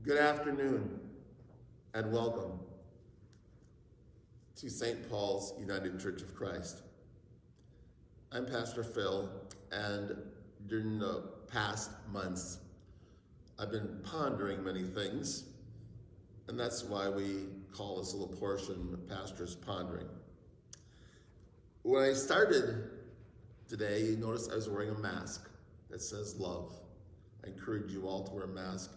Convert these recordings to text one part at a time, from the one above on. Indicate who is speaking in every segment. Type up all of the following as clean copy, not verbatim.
Speaker 1: Good afternoon and welcome to St. Paul's United Church of Christ. I'm Pastor Phil, and during the past months, I've been pondering many things, and that's why we call this little portion Pastor's Pondering. When I started today, you notice I was wearing a mask that says love. I encourage you all to wear a mask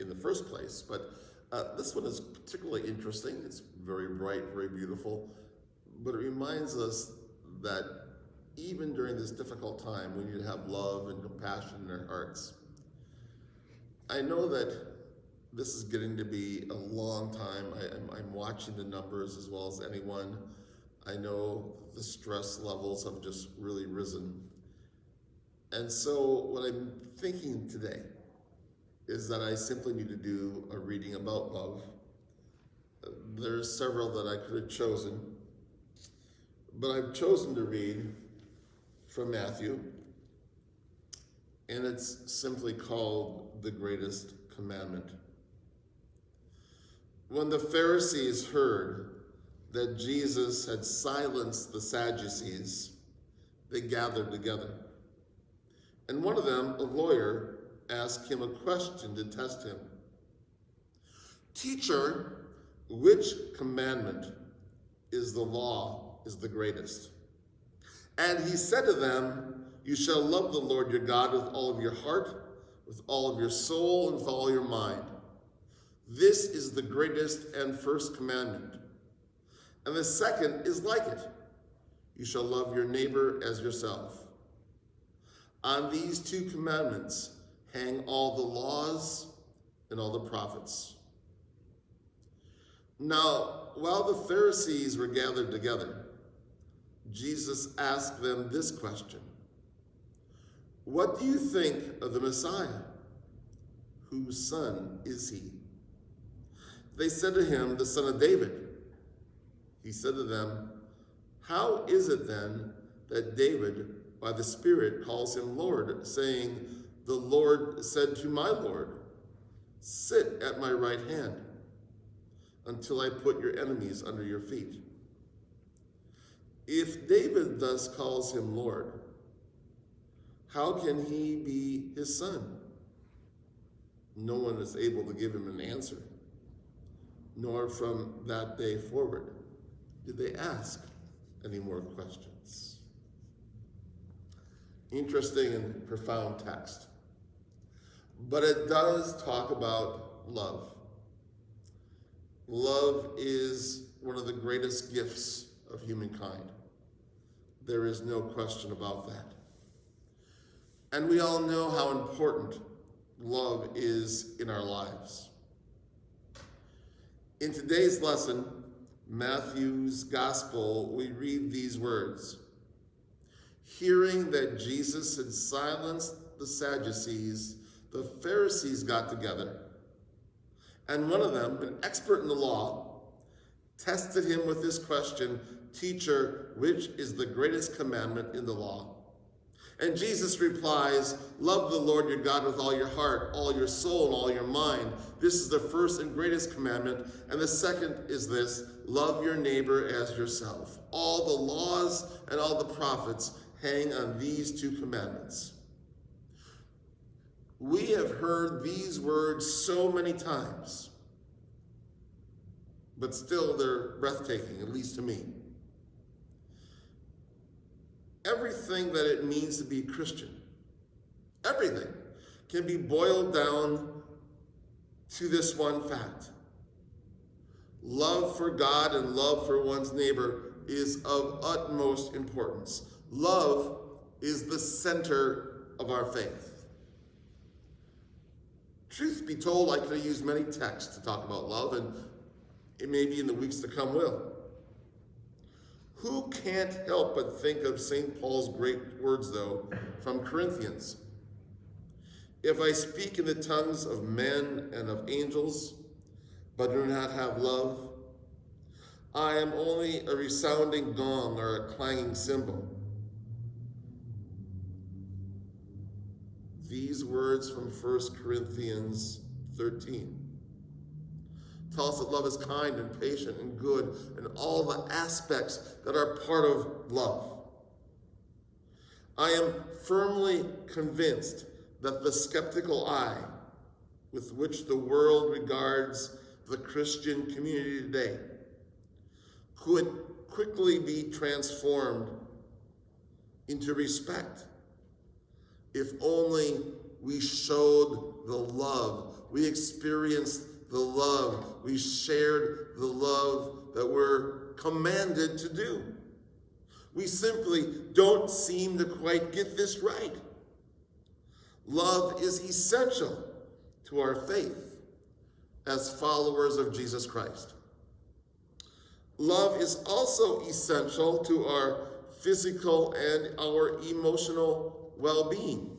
Speaker 1: in the first place, but this one is particularly interesting. It's very bright, very beautiful, but it reminds us that even during this difficult time, we need to have love and compassion in our hearts. I know that this is getting to be a long time. I'm watching the numbers as well as anyone. I know the stress levels have just really risen. And so what I'm thinking today is that I simply need to do a reading about love. There's several that I could have chosen, but I've chosen to read from Matthew, and it's simply called the Greatest Commandment. When the Pharisees heard that Jesus had silenced the Sadducees, they gathered together. And one of them, a lawyer, asked him a question to test him. Teacher, which commandment is the greatest? And he said to them, you shall love the Lord your God with all of your heart, with all of your soul, and with all your mind. This is the greatest and first commandment. And the second is like it. You shall love your neighbor as yourself. On these two commandments hang all the laws and all the prophets. Now, while the Pharisees were gathered together, Jesus asked them this question: what do you think of the Messiah? Whose son is he? They said to him, the son of David. He said to them, how is it then that David by the Spirit calls him Lord, saying, the Lord said to my Lord, sit at my right hand until I put your enemies under your feet. If David thus calls him Lord, how can he be his son? No one is able to give him an answer, nor from that day forward did they ask any more questions. Interesting and profound text. But it does talk about love. Love is one of the greatest gifts of humankind. There is no question about that. And we all know how important love is in our lives. In today's lesson, Matthew's Gospel, we read these words. Hearing that Jesus had silenced the Sadducees, the Pharisees got together, and one of them, an expert in the law, tested him with this question, teacher, which is the greatest commandment in the law? And Jesus replies, love the Lord your God with all your heart, all your soul, and all your mind. This is the first and greatest commandment. And the second is this, love your neighbor as yourself. All the laws and all the prophets hang on these two commandments. We have heard these words so many times, but still they're breathtaking, at least to me. Everything that it means to be a Christian, everything, can be boiled down to this one fact. Love for God and love for one's neighbor is of utmost importance. Love is the center of our faith. Truth be told, I could have used many texts to talk about love, and it may be in the weeks to come will. Who can't help but think of St. Paul's great words, though, from Corinthians? If I speak in the tongues of men and of angels, but do not have love, I am only a resounding gong or a clanging cymbal. These words from 1 Corinthians 13. Tell us that love is kind and patient and good and all the aspects that are part of love. I am firmly convinced that the skeptical eye with which the world regards the Christian community today could quickly be transformed into respect if only we showed the love, we experienced the love, we shared the love that we're commanded to do. We simply don't seem to quite get this right. Love is essential to our faith as followers of Jesus Christ. Love is also essential to our physical and our emotional well-being.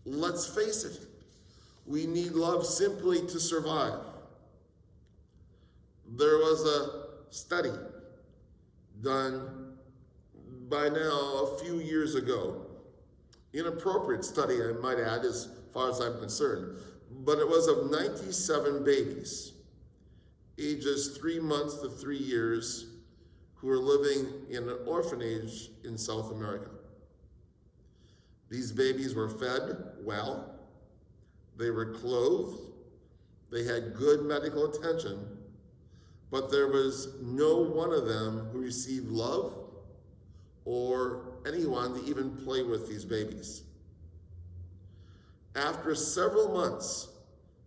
Speaker 1: Let's face it, we need love simply to survive. There was a study done by now a few years ago. Inappropriate study, I might add, as far as I'm concerned. But it was of 97 babies, ages 3 months to 3 years, who were living in an orphanage in South America. These babies were fed well, they were clothed, they had good medical attention, but there was no one of them who received love or anyone to even play with these babies. After several months,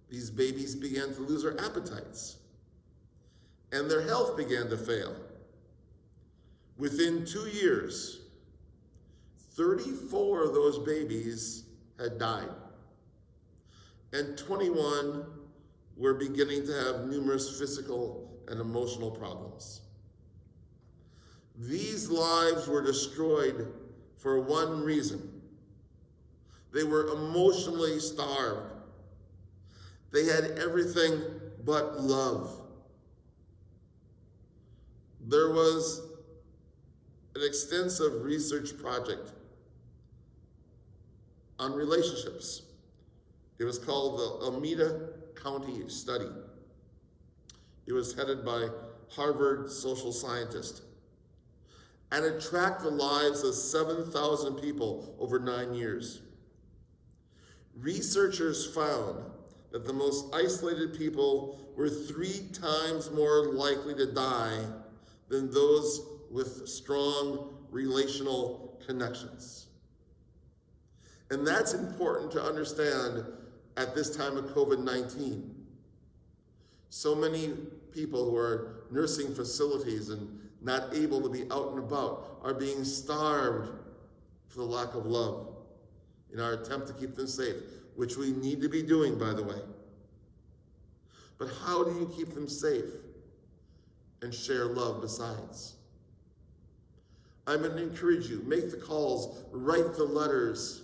Speaker 1: these babies began to lose their appetites, and their health began to fail. Within 2 years, 34 of those babies had died, and 21 were beginning to have numerous physical and emotional problems. These lives were destroyed for one reason. They were emotionally starved. They had everything but love. There was an extensive research project on relationships. It was called the Alameda County Study. It was headed by Harvard social scientist, and it tracked the lives of 7,000 people over 9 years. Researchers found that the most isolated people were 3 times more likely to die than those with strong relational connections. And that's important to understand at this time of COVID-19. So many people who are nursing facilities and not able to be out and about are being starved for the lack of love in our attempt to keep them safe, which we need to be doing, by the way. But how do you keep them safe and share love besides? I'm going to encourage you, make the calls, write the letters,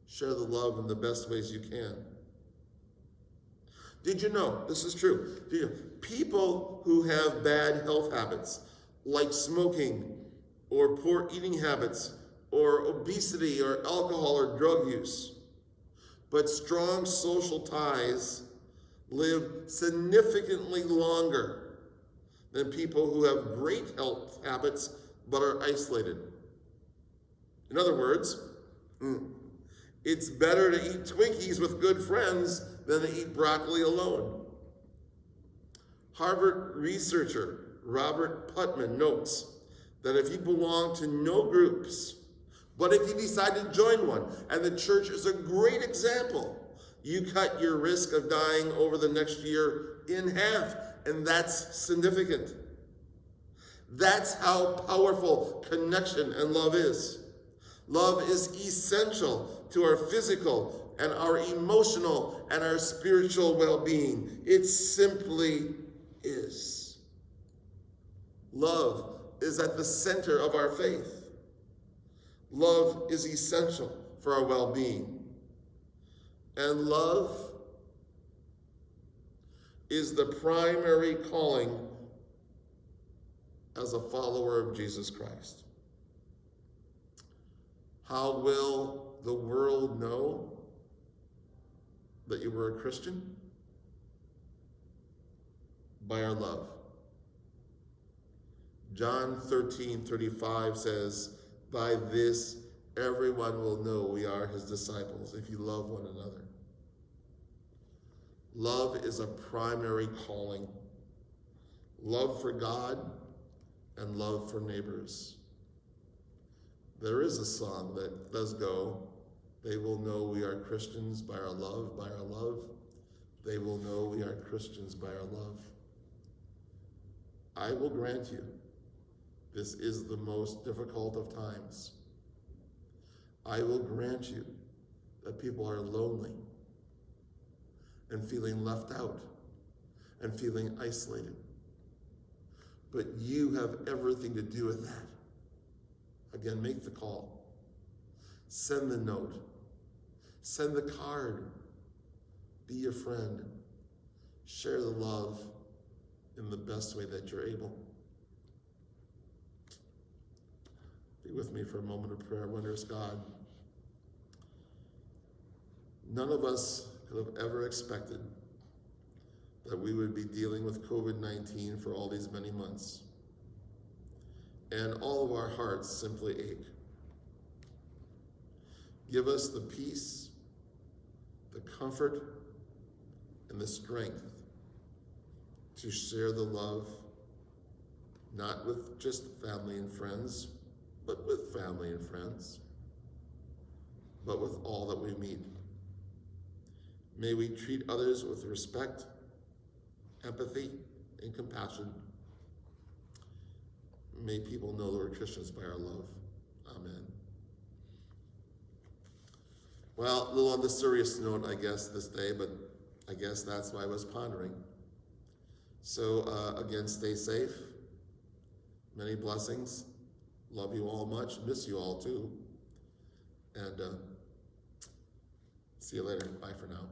Speaker 1: share the love in the best ways you can. Did you know, this is true, people who have bad health habits, like smoking or poor eating habits or obesity or alcohol or drug use, but strong social ties, live significantly longer than people who have great health habits but are isolated. In other words, it's better to eat Twinkies with good friends than to eat broccoli alone. Harvard researcher Robert Putnam notes that if you belong to no groups, but if you decide to join one, and the church is a great example, you cut your risk of dying over the next year in half, and that's significant. That's how powerful connection and love is. Love is essential to our physical and our emotional and our spiritual well-being. It simply is. Love is at the center of our faith. Love is essential for our well-being. And love is the primary calling as a follower of Jesus Christ. How will the world know that you were a Christian? by our love. John 13:35 says, by this everyone will know we are his disciples, if you love one another. Love is a primary calling. Love for God and love for neighbors. There is a song that does go, they will know we are Christians by our love, by our love. They will know we are Christians by our love. I will grant you, this is the most difficult of times. I will grant you that people are lonely and feeling left out and feeling isolated. But you have everything to do with that. Again, make the call. Send the note. Send the card. Be a friend. Share the love in the best way that you're able. Be with me for a moment of prayer. Wondrous God, none of us could have ever expected that we would be dealing with COVID-19 for all these many months. And all of our hearts simply ache. Give us the peace, the comfort, and the strength to share the love, not with just family and friends, but with family and friends, but with all that we meet. May we treat others with respect, empathy, and compassion. May people know that we're Christians by our love. Amen. Well, a little on the serious note, I guess, this day, but I guess that's why I was pondering. So again, stay safe. Many blessings. Love you all much. Miss you all too. And see you later. Bye for now.